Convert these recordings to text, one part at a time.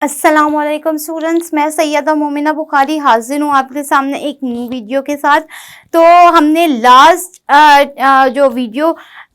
अस्सलामुअलैकुम स्टूडेंट्स, मैं सैयदा मोमिना बुखारी हाजिर हूँ आपके सामने एक न्यू वीडियो के साथ। तो हमने लास्ट जो वीडियो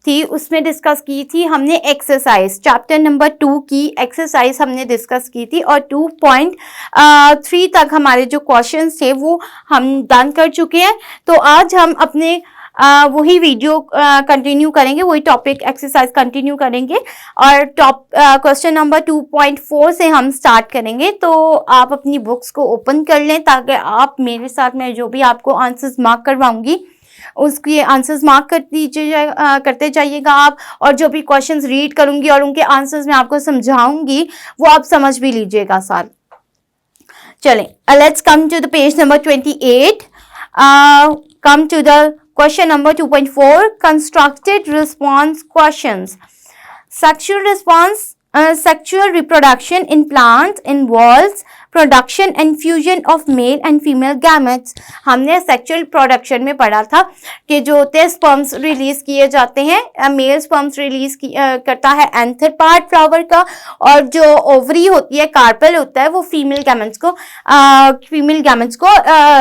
थी उसमें डिस्कस की थी, हमने एक्सरसाइज चैप्टर नंबर 2 की एक्सरसाइज हमने डिस्कस की थी और 2.3 तक हमारे जो क्वेश्चंस थे वो हम डन कर चुके हैं। तो आज हम अपने वही वीडियो कंटिन्यू करेंगे, वही टॉपिक एक्सरसाइज कंटिन्यू करेंगे और क्वेश्चन नंबर 2.4 से हम स्टार्ट करेंगे। तो आप अपनी बुक्स को ओपन कर लें ताकि आप मेरे साथ में जो भी आपको आंसर्स मार्क करवाऊंगी उसके आंसर्स मार्क करते जाइएगा आप, और जो भी क्वेश्चंस रीड करूंगी और उनके आंसर्स मैं आपको समझाऊंगी वो आप समझ भी लीजिएगा साथ। चलें, let's come to the page number 28. Come to the question number 2.4, constructed response questions. Sexual reproduction in plants involves production and fusion of male and female gametes. हमने सेक्सुअल प्रोडक्शन में पढ़ा था कि जो होते हैं स्पर्म्स रिलीज किए जाते हैं, मेल स्पर्म्स रिलीज करता है एंथर पार्ट फ्लावर का, और जो ओवरी होती है कार्पेल होता है वो फीमेल गैमेट्स को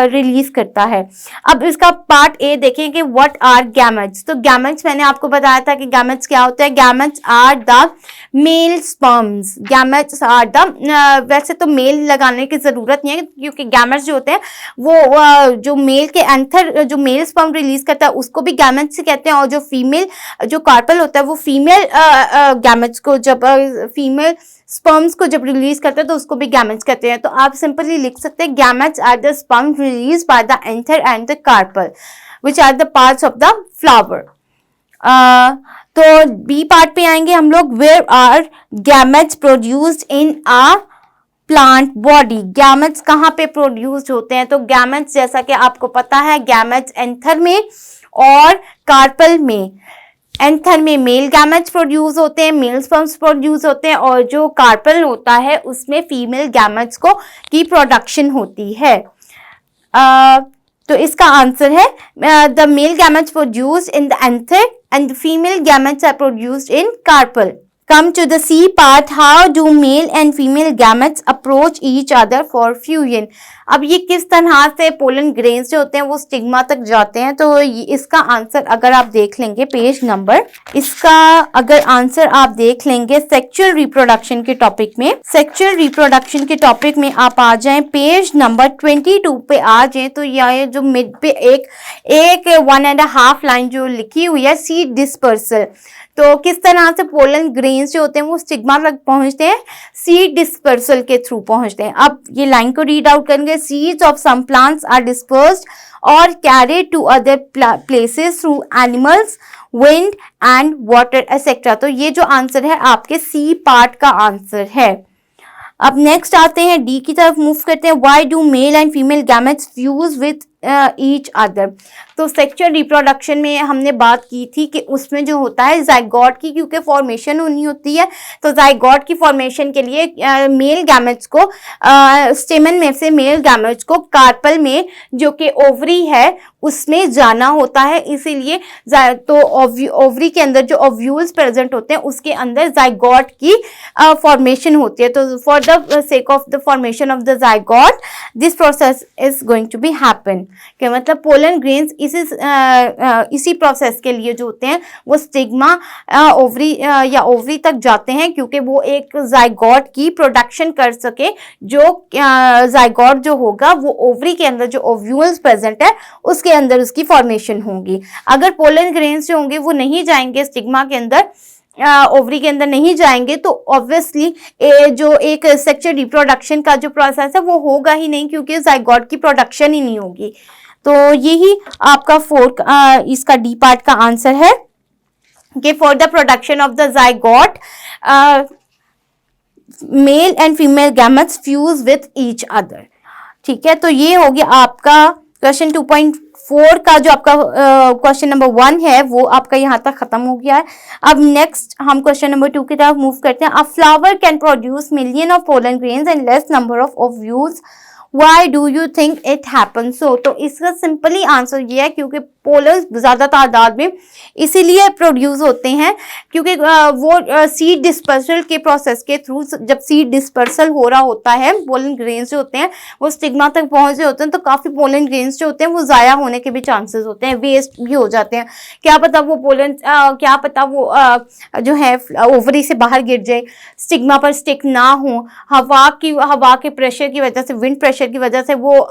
रिलीज करता है। अब इसका पार्ट ए देखें कि व्हाट आर गैमेट्स। तो गैमेट्स मैंने आपको बताया था कि गैमेट्स क्या होता है। Gametes are the male sperms. Gametes are the, वैसे तो मेल लगाने की जरूरत नहीं है क्योंकि गैमेट्स जो होते हैं वो जो मेल के एंथर जो मेल स्पर्म रिलीज करता है उसको भी गैमेट्स से कहते हैं, और जो फीमेल जो कार्पेल होता है वो फीमेल गैमेट्स को जब फीमेल स्पर्म्स को जब रिलीज करते हैं तो उसको भी गैमेट्स कहते हैं। तो आप सिंपली लिख सकते हैं gametes are the sperm release by the anther and the carpel which are the parts of the flower. तो बी पार्ट पे आएंगे हम लोग। Where are gametes produced in a plant body. Gametes कहाँ पे प्रोड्यूस होते हैं? तो गैमेट्स जैसा कि आपको पता है गैमेट्स एंथर में और कार्पेल में। एंथर में मेल गैमेट्स प्रोड्यूस होते हैं, मेल स्पर्म्स प्रोड्यूस होते हैं, और जो कार्पेल होता है उसमें फीमेल गैमेट्स की प्रोडक्शन होती है। तो इसका आंसर है the male gametes produced in the anther and female gametes are produced in carpel. Come to the C part. How do male and female gametes approach each other for fusion? अब ये किस तरह से pollen grains जो होते हैं वो stigma तक जाते हैं। तो इसका आंसर अगर आप देख लेंगे पेज नंबर, इसका अगर आंसर आप देख लेंगे सेक्सुअल रिप्रोडक्शन के टॉपिक में, सेक्सुअल रिप्रोडक्शन के टॉपिक में आप आ जाएं पेज नंबर 22 पे आ जाएं, तो ये जो मिड पे एक 1.5 लाइन जो लिखी हुई है सीड डिस्पर्सल। तो किस तरह से पोलन ग्रेन्स जो होते हैं वो स्टिग्मा तक पहुंचते हैं, सीड डिस्पर्सल के थ्रू पहुंचते हैं। अब ये लाइन को रीड आउट करेंगे। Seeds of some plants are dispersed और carried to other places through animals, wind and water etcetera. तो ये जो आंसर है आपके सी पार्ट का आंसर है। अब नेक्स्ट आते हैं डी की तरफ मूव करते हैं। Why do male and female gametes fuse with each other. तो सेक्सुअल रिप्रोडक्शन में हमने बात की थी कि उसमें जो होता है जाइगोट की क्योंकि फॉर्मेशन होनी होती है, तो जाइगोट की फॉर्मेशन के लिए मेल गैमेट्स को स्टेमन में से मेल गैमेट्स को कार्पेल में जो कि ओवरी है उसमें जाना होता है। इसीलिए तो ओवरी के अंदर जो ओव्यूल्स प्रेजेंट होते हैं उसके अंदर जाइगोट की फॉर्मेशन होती है। तो for the sake of the formation of the zygote this process is going to be happen. क्या मतलब पोलन ग्रेन्स इसी प्रोसेस के लिए जो होते हैं वो स्टिग्मा ओवरी या ओवरी तक जाते हैं क्योंकि वो एक जाइगोट की प्रोडक्शन कर सके। जो जाइगोट जो होगा वो ओवरी के अंदर जो ओव्यूल्स प्रेजेंट है उसके अंदर उसकी फॉर्मेशन होगी। अगर पोलन ग्रेन्स जो होंगे वो नहीं जाएंगे स्टिग्मा के अंदर, ओवरी के अंदर नहीं जाएंगे, तो ऑब्वियसली जो एक सेक्सुअल रिप्रोडक्शन का जो प्रोसेस है वो होगा ही नहीं क्योंकि जाइगोट की प्रोडक्शन ही नहीं होगी। तो यही आपका इसका डी पार्ट का आंसर है कि for the production of the zygote male and female gametes fuse with each other. ठीक है, तो ये हो गया आपका क्वेश्चन 2.4 का जो आपका क्वेश्चन नंबर 1 है वो आपका यहाँ तक खत्म हो गया है। अब नेक्स्ट हम क्वेश्चन नंबर 2 की तरफ मूव करते हैं। अ flower can produce million of pollen grains and less number of ovules why do you think it happen so? तो इसका सिंपली आंसर ये है क्योंकि पोलन्स ज़्यादा तादाद में इसीलिए प्रोड्यूस होते हैं क्योंकि वो सीड डिस्पर्सल के प्रोसेस के थ्रू, जब सीड डिस्पर्सल हो रहा होता है, पोलन ग्रेन्स जो होते हैं वो स्टिग्मा तक पहुंच रहे होते हैं, तो काफ़ी पोलन ग्रेन्स जो होते हैं वो ज़ाया होने के भी चांसेस होते हैं, वेस्ट भी हो जाते हैं। क्या पता वो पोलन क्या पता वो जो है ओवरी से बाहर गिर जाए, स्टिग्मा पर स्टिक ना हो, हवा के प्रेशर की वजह से, विंड प्रेशर की वजह से वो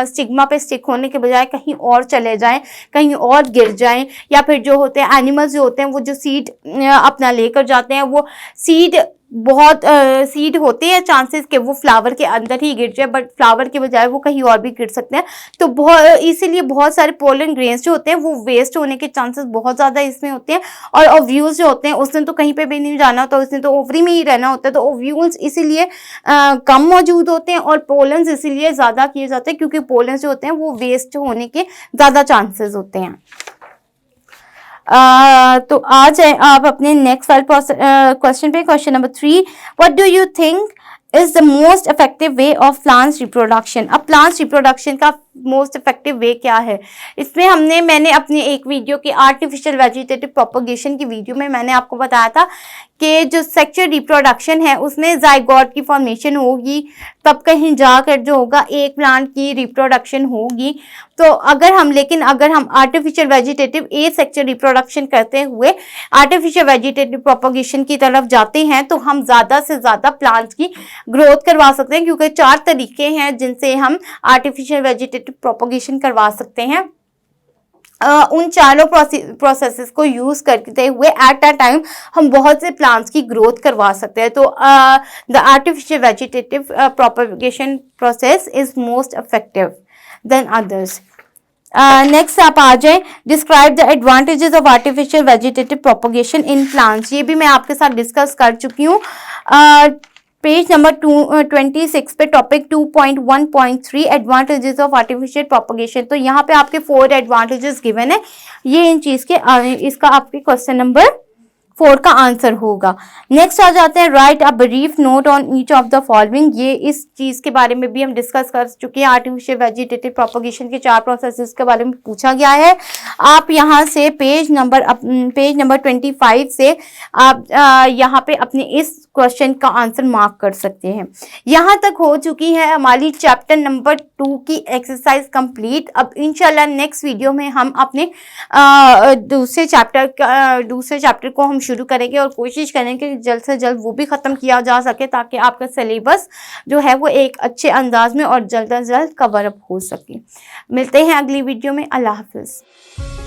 स्टिग्मा पे स्टिक होने के बजाय कहीं और चले जाएं, कहीं और गिर जाएं, या फिर जो होते हैं एनिमल्स जो होते हैं वो जो सीड अपना लेकर जाते हैं, वो सीड होते हैं चांसेस कि वो फ्लावर के अंदर ही गिर जाए, बट फ्लावर के बजाय वो कहीं और भी गिर सकते हैं। तो इसीलिए बहुत सारे पोलन ग्रेन्स जो होते हैं वो वेस्ट होने के चांसेस बहुत ज़्यादा इसमें होते हैं। और ओव्यूल्स जो होते हैं उसने तो कहीं पे भी नहीं जाना होता, उसने तो ओवरी में ही रहना होता है, तो ओव्यूल्स इसीलिए कम मौजूद होते हैं और पोलन्स इसीलिए ज़्यादा किए जाते हैं क्योंकि पोलन्स जो होते हैं वो वेस्ट होने के ज़्यादा चांसेस होते हैं। तो आ जाए आप अपने नेक्स्ट वाले क्वेश्चन पे, question number 3, what do you think is the most effective way of plants reproduction? अब प्लांट्स रिप्रोडक्शन का मोस्ट इफेक्टिव वे क्या है? इसमें मैंने अपनी एक वीडियो की आर्टिफिशियल वेजिटेटिव प्रोपगेशन की वीडियो में मैंने आपको बताया था कि जो सेक्सुअल रिप्रोडक्शन है उसमें जाइगोट की फॉर्मेशन होगी, तब कहीं जाकर जो होगा एक प्लांट की रिप्रोडक्शन होगी। तो अगर हम आर्टिफिशियल वेजिटेटिव एसेक्सुअल रिप्रोडक्शन करते हुए आर्टिफिशियल वेजिटेटिव प्रोपगेशन की तरफ जाते हैं तो हम ज़्यादा से ज़्यादा प्लांट्स की ग्रोथ करवा सकते हैं, क्योंकि 4 तरीके हैं जिनसे हम आर्टिफिशियल वेजिटेटिव प्रोपगेशन करवा सकते हैं। उन चारों प्रोसेसेस को यूज़ करते हुए एट अ टाइम हम बहुत से प्लांट्स की ग्रोथ करवा सकते हैं। तो the artificial vegetative propagation process is most effective than others. Next आप आ जाए, describe the advantages of artificial vegetative propagation in plants. ये भी मैं आपके साथ डिस्कस कर चुकी हूँ। पेज नंबर 26 पे topic 2.1.3 advantages of artificial propagation. तो यहाँ पे आपके 4 एडवांटेजेस गिवन है, ये इन चीज के इसका आपके क्वेश्चन नंबर 4 का आंसर होगा। नेक्स्ट आ जाते हैं, right a brief note on each of the following. ये इस चीज के बारे में भी हम डिस्कस कर चुके हैं, आर्टिफिशियल वेजिटेटिव प्रोपगेशन के 4 प्रोसेसेस के बारे में पूछा गया है। आप यहाँ से पेज नंबर 25 से आप यहाँ पे अपने इस क्वेश्चन का आंसर मार्क कर सकते हैं। यहाँ तक हो चुकी है हमारी चैप्टर नंबर 2 की एक्सरसाइज कंप्लीट। अब इंशाल्लाह नेक्स्ट वीडियो में हम अपने दूसरे चैप्टर को हम शुरू करेंगे और कोशिश करेंगे कि जल्द से जल्द वो भी ख़त्म किया जा सके, ताकि आपका सिलेबस जो है वो एक अच्छे अंदाज में और जल्द से जल्द कवर अप हो सके। मिलते हैं अगली वीडियो में। अल्लाह हाफिज़।